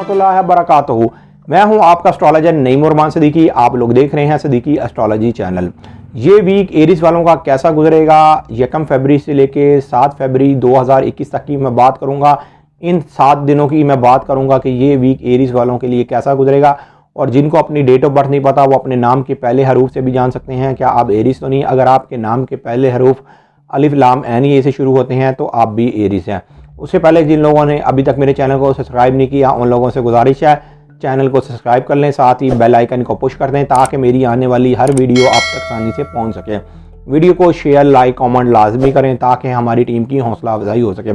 रहमतुल्लाहि व बरकातहू। मैं हूं आपका एस्ट्रोलॉजर नईम उर्मान सदीकी। आप लोग देख रहे हैं सदीकी एस्ट्रोलॉजी चैनल। ये वीक एरीज वालों का कैसा गुजरेगा, 1 फरवरी से लेके 7 फरवरी 2021 तक की मैं बात करूंगा। इन 7 दिनों की मैं बात करूंगा कि ये वीक एरीज वालों के लिए कैसा गुजरेगा। और जिनको अपनी डेट ऑफ बर्थ नहीं पता वो अपने नाम के पहले हरूफ से भी जान सकते हैं क्या आप एरीज तो नहीं। अगर आपके नाम के पहले हरूफ अलिफ लाम ऐन ये से शुरू होते हैं तो आप भी एरीज हैं। उससे पहले जिन लोगों ने अभी तक मेरे चैनल को सब्सक्राइब नहीं किया उन लोगों से गुजारिश है चैनल को सब्सक्राइब कर लें, साथ ही बेल आइकन को पुश कर दें ताकि मेरी आने वाली हर वीडियो आप तक आसानी से पहुंच सके। वीडियो को शेयर लाइक कमेंट लाजमी करें ताकि हमारी टीम की हौसला अफजाई हो सके।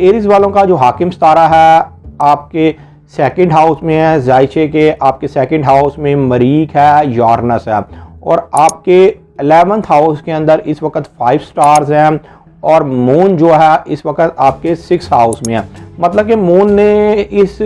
एरीज वालों का जो हाकिम सितारा है आपके सेकंड हाउस में है, जायचे के आपके सेकंड हाउस में मरीख है, यूरेनस है और आपके 11th हाउस के अंदर इस वक्त 5 स्टार्स हैं और मून जो है इस वक्त आपके 6 हाउस में है। मतलब कि मून ने इस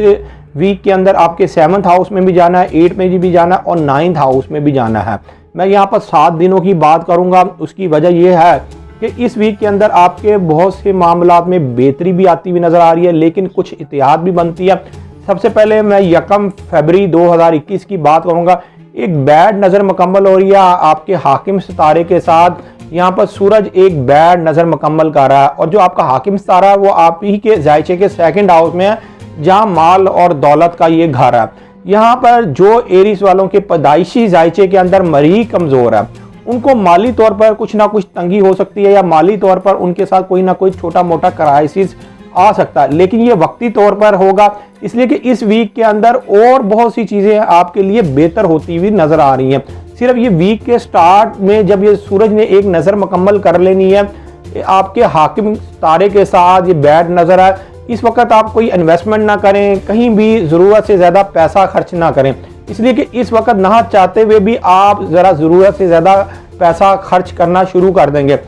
वीक के अंदर आपके 7th हाउस में भी जाना है, 8 में भी जाना है और 9th हाउस में भी जाना है। मैं यहाँ पर 7 दिनों की बात करूँगा। उसकी वजह यह है कि इस वीक के अंदर आपके बहुत से मामलात में बेहतरी भी आती हुई नज़र आ रही है, लेकिन कुछ एहतियात भी बनती है। सबसे पहले मैं 1 फरवरी 2021 की बात करूँगा। एक बैड नज़र मुकम्मल हो रही है आपके हाकिम सितारे के साथ। यहाँ पर सूरज एक बैड नज़र मुकम्मल कर रहा है और जो आपका हाकिम सितारा है वो आप ही के जायचे के सेकंड हाउस में है जहाँ माल और दौलत का ये घर है। यहाँ पर जो एरीज वालों के पैदाइशी जायचे के अंदर मरीख कमज़ोर है उनको माली तौर पर कुछ ना कुछ तंगी हो सकती है या माली तौर पर उनके साथ कोई ना कोई छोटा मोटा क्राइसिस आ सकता है, लेकिन ये वक्ती तौर पर होगा। इसलिए कि इस वीक के अंदर और बहुत सी चीज़ें आपके लिए बेहतर होती हुई नज़र आ रही हैं। सिर्फ ये वीक के स्टार्ट में जब ये सूरज ने एक नज़र मुकम्मल कर लेनी है आपके हाकिम तारे के साथ, ये बैड नज़र है। इस वक्त आप कोई इन्वेस्टमेंट ना करें, कहीं भी ज़रूरत से ज़्यादा पैसा खर्च ना करें, इसलिए कि इस वक्त ना चाहते हुए भी आप ज़रा ज़रूरत से ज़्यादा पैसा खर्च करना शुरू कर देंगे।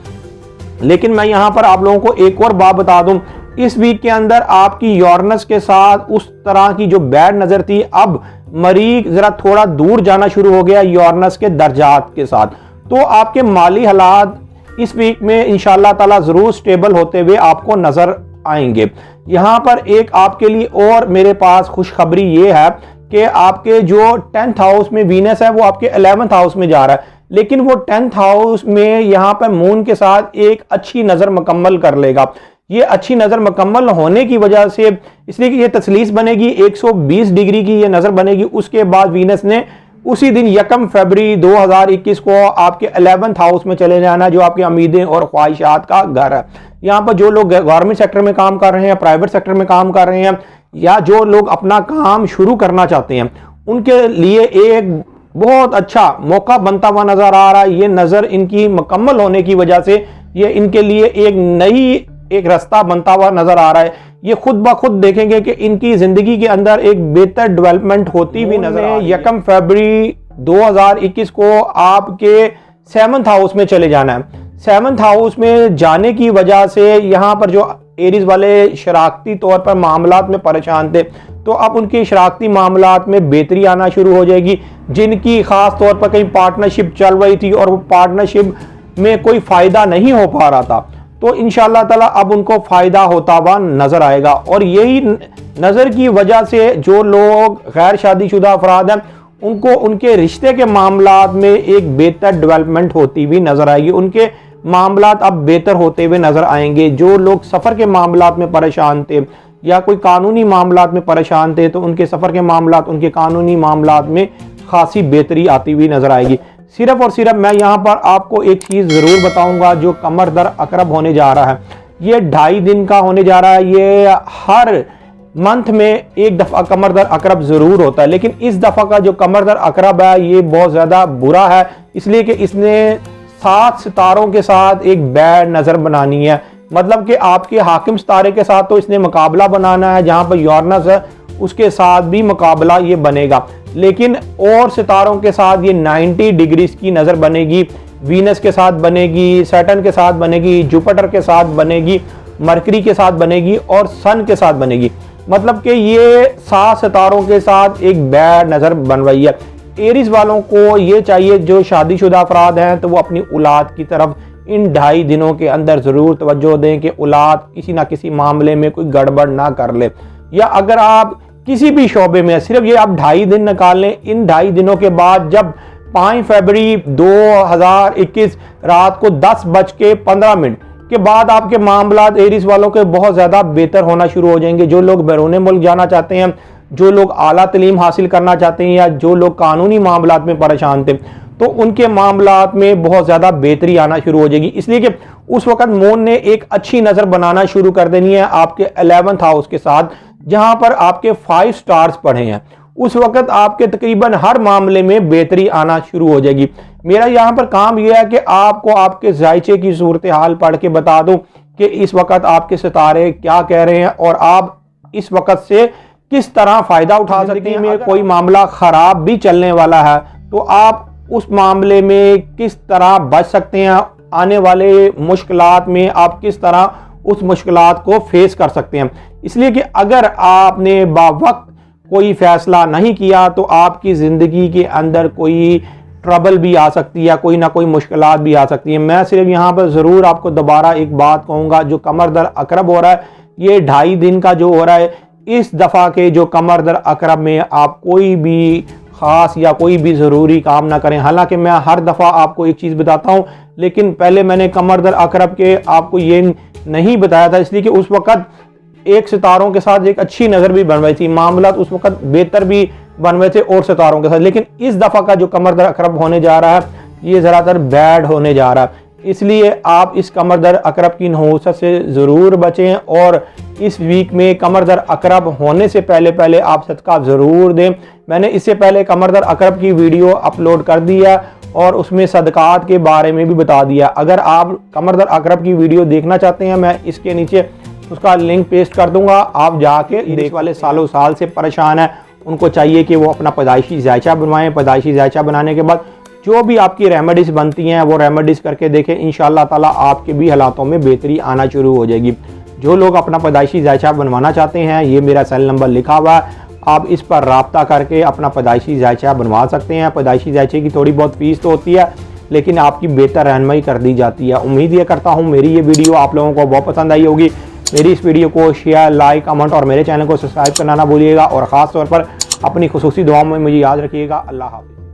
लेकिन मैं यहाँ पर आप लोगों को एक और बात बता दूँ, इस वीक के अंदर आपकी यूरेनस के साथ उस तरह की जो बैड नज़र थी अब मरीख ज़रा थोड़ा दूर जाना शुरू हो गया यूरेनस के दर्जात के साथ। तो आपके माली हालात इस वीक में इंशाअल्लाह ताला ज़रूर स्टेबल होते हुए आपको नज़र आएंगे। यहाँ पर एक आपके लिए और मेरे पास खुशखबरी ये है कि आपके जो 10th हाउस में वीनस है वो आपके 11th हाउस में जा रहा है, लेकिन वो 10th हाउस में यहाँ पर मून के साथ एक अच्छी नज़र मुकम्मल कर लेगा। ये अच्छी नज़र मुकम्मल होने की वजह से इसलिए कि ये तसलीस बनेगी 120 डिग्री की ये नज़र बनेगी। उसके बाद वीनस ने उसी दिन 1 फरवरी 2021 को आपके 11th हाउस में चले जाना जो आपकी उम्मीदें और ख्वाहिशात का घर है। यहाँ पर जो लोग गवर्नमेंट सेक्टर में काम कर रहे हैं, प्राइवेट सेक्टर में काम कर रहे हैं या जो लोग अपना काम शुरू करना चाहते हैं उनके लिए एक बहुत अच्छा मौका बनता हुआ नज़र आ रहा है। ये नज़र इनकी मुकम्मल होने की वजह से ये इनके लिए एक नई एक रास्ता बनता हुआ नजर आ रहा है। ये खुद ब खुद देखेंगे कि इनकी जिंदगी के अंदर एक बेहतर डेवलपमेंट होती हुई नजर आ रही है। 1 फरवरी 2021 को आपके 7th हाउस में चले जाना है। 7th हाउस में जाने की वजह से यहाँ पर जो एरीज वाले शराकती तौर पर मामलात में परेशान थे तो अब उनके शराकती मामलात में बेहतरी आना शुरू हो जाएगी। जिनकी खास तौर पर कहीं पार्टनरशिप चल रही थी और वो पार्टनरशिप में कोई फायदा नहीं हो पा रहा था तो इंशाअल्लाह ताला अब उनको फ़ायदा होता हुआ नज़र आएगा। और यही नज़र की वजह से जो लोग गैर शादीशुदा अफराद हैं उनको उनके रिश्ते के मामलात में एक बेहतर डेवलपमेंट होती हुई नज़र आएगी। उनके मामलात अब बेहतर होते हुए नज़र आएंगे। जो लोग सफ़र के मामलात में परेशान थे या कोई कानूनी मामलात में परेशान थे तो उनके सफ़र के मामलात, उनके कानूनी मामलात में खासी बेहतरी आती हुई नज़र आएगी। सिर्फ और सिर्फ मैं यहाँ पर आपको एक चीज़ ज़रूर बताऊँगा जो कमर दर अकरब होने जा रहा है। ये 2.5 दिन का होने जा रहा है। ये हर मंथ में एक दफ़ा कमर दर अकरब ज़रूर होता है, लेकिन इस दफ़ा का जो कमर दर अकरब है ये बहुत ज़्यादा बुरा है, इसलिए कि इसने 7 सितारों के साथ एक बैड नज़र बनानी है। मतलब कि आपके हाकिम सितारे के साथ तो इसने मुकाबला बनाना है, जहाँ पर यूरेनस है उसके साथ भी मुकाबला ये बनेगा, लेकिन और सितारों के साथ ये 90 डिग्रीज की नज़र बनेगी। वीनस के साथ बनेगी, सैटर्न के साथ बनेगी, जुपिटर के साथ बनेगी, मरकरी के साथ बनेगी और सन के साथ बनेगी। मतलब कि ये 7 सितारों के साथ एक बैड नज़र बन रही है। एरीज वालों को ये चाहिए जो शादीशुदा अफराद हैं तो वो अपनी औलाद की तरफ इन 2.5 दिनों के अंदर ज़रूर तवज्जो दें कि औलाद किसी ना किसी मामले में कोई गड़बड़ ना कर ले, या अगर आप किसी भी शोबे में, सिर्फ ये आप 2.5 दिन निकाल लें। इन 2.5 दिनों के बाद जब 5 फरवरी 2021 रात को 10:15 के बाद आपके मामलात एरिस वालों के बहुत ज़्यादा बेहतर होना शुरू हो जाएंगे। जो लोग बैरून मुल्क जाना चाहते हैं, जो लोग आला तलीम हासिल करना चाहते हैं, या जो लोग कानूनी मामलात में परेशान थे, तो उनके मामलात में बहुत ज़्यादा बेहतरी आना शुरू हो जाएगी। इसलिए कि उस वक्त मून ने एक अच्छी नज़र बनाना शुरू कर देनी है आपके 11th हाउस के साथ, जहां पर आपके 5 स्टार्स पड़े हैं। उस वक्त आपके तकरीबन हर मामले में बेहतरी आना शुरू हो जाएगी। मेरा यहाँ पर काम यह है कि आपको आपके जायचे की सूरत हाल पढ़ के बता दूं कि इस वक्त आपके सितारे क्या कह रहे हैं और आप इस वक्त से किस तरह फ़ायदा उठा सकते हैं। में कोई मामला ख़राब भी चलने वाला है तो आप उस मामले में किस तरह बच सकते हैं, आने वाले मुश्किलात में आप किस तरह उस मुश्किलात को फेस कर सकते हैं। इसलिए कि अगर आपने बावक्त कोई फैसला नहीं किया तो आपकी ज़िंदगी के अंदर कोई ट्रबल भी आ सकती है, कोई ना कोई मुश्किलात भी आ सकती है। मैं सिर्फ यहाँ पर ज़रूर आपको दोबारा एक बात कहूँगा, जो कमर दर अकरब हो रहा है, ये 2.5 दिन का जो हो रहा है, इस दफ़ा के जो कमर दर अकरब में आप कोई भी ख़ास या कोई भी ज़रूरी काम ना करें। हालांकि मैं हर दफ़ा आपको एक चीज़ बताता हूँ, लेकिन पहले मैंने कमर दर अकरब के आपको ये नहीं बताया था, इसलिए कि उस वक़्त एक सितारों के साथ एक अच्छी नज़र भी बन रही थी, मामला उस वक़्त बेहतर भी बन रहे थे और सितारों के साथ। लेकिन इस दफ़ा का जो कमर दर अकरब होने जा रहा है, ये ज़्यादातर बैड होने जा रहा है। इसलिए आप इस कमर दर अकरब की नहूसत से ज़रूर बचें और इस वीक में कमर दर अकरब होने से पहले आप सदका ज़रूर दें। मैंने इससे पहले कमर दर अकरब की वीडियो अपलोड कर दी है और उसमें सदकात के बारे में भी बता दिया। अगर आप कमर दर अकरब की वीडियो देखना चाहते हैं, मैं इसके नीचे उसका लिंक पेस्ट कर दूंगा, आप जाके देख। वाले सालों साल से परेशान है, उनको चाहिए कि वो अपना पैदाइशी जायचा बनवाएं। पैदाइशी जायचा बनाने के बाद जो भी आपकी रेमेडीज़ बनती हैं वो रेमेडीज़ करके देखें, इंशाअल्लाह ताला आपके भी हालातों में बेहतरी आना शुरू हो जाएगी। जो लोग अपना पैदाइशी जायचा बनवाना चाहते हैं, ये मेरा सेल नंबर लिखा हुआ है, आप इस पर राब्ता करके अपना पैदाइशी जायचा बनवा सकते हैं। पैदाइशी जायचे की थोड़ी बहुत फ़ीस तो होती है, लेकिन आपकी बेहतर रहनुमाई कर दी जाती है। उम्मीद ये करता हूँ मेरी ये वीडियो आप लोगों को बहुत पसंद आई होगी। मेरी इस वीडियो को शेयर, लाइक, कमेंट और मेरे चैनल को सब्सक्राइब करना ना भूलिएगा और ख़ास तौर पर अपनी खुसूसी दुआओं में मुझे याद रखिएगा। अल्लाह हाफ़िज़।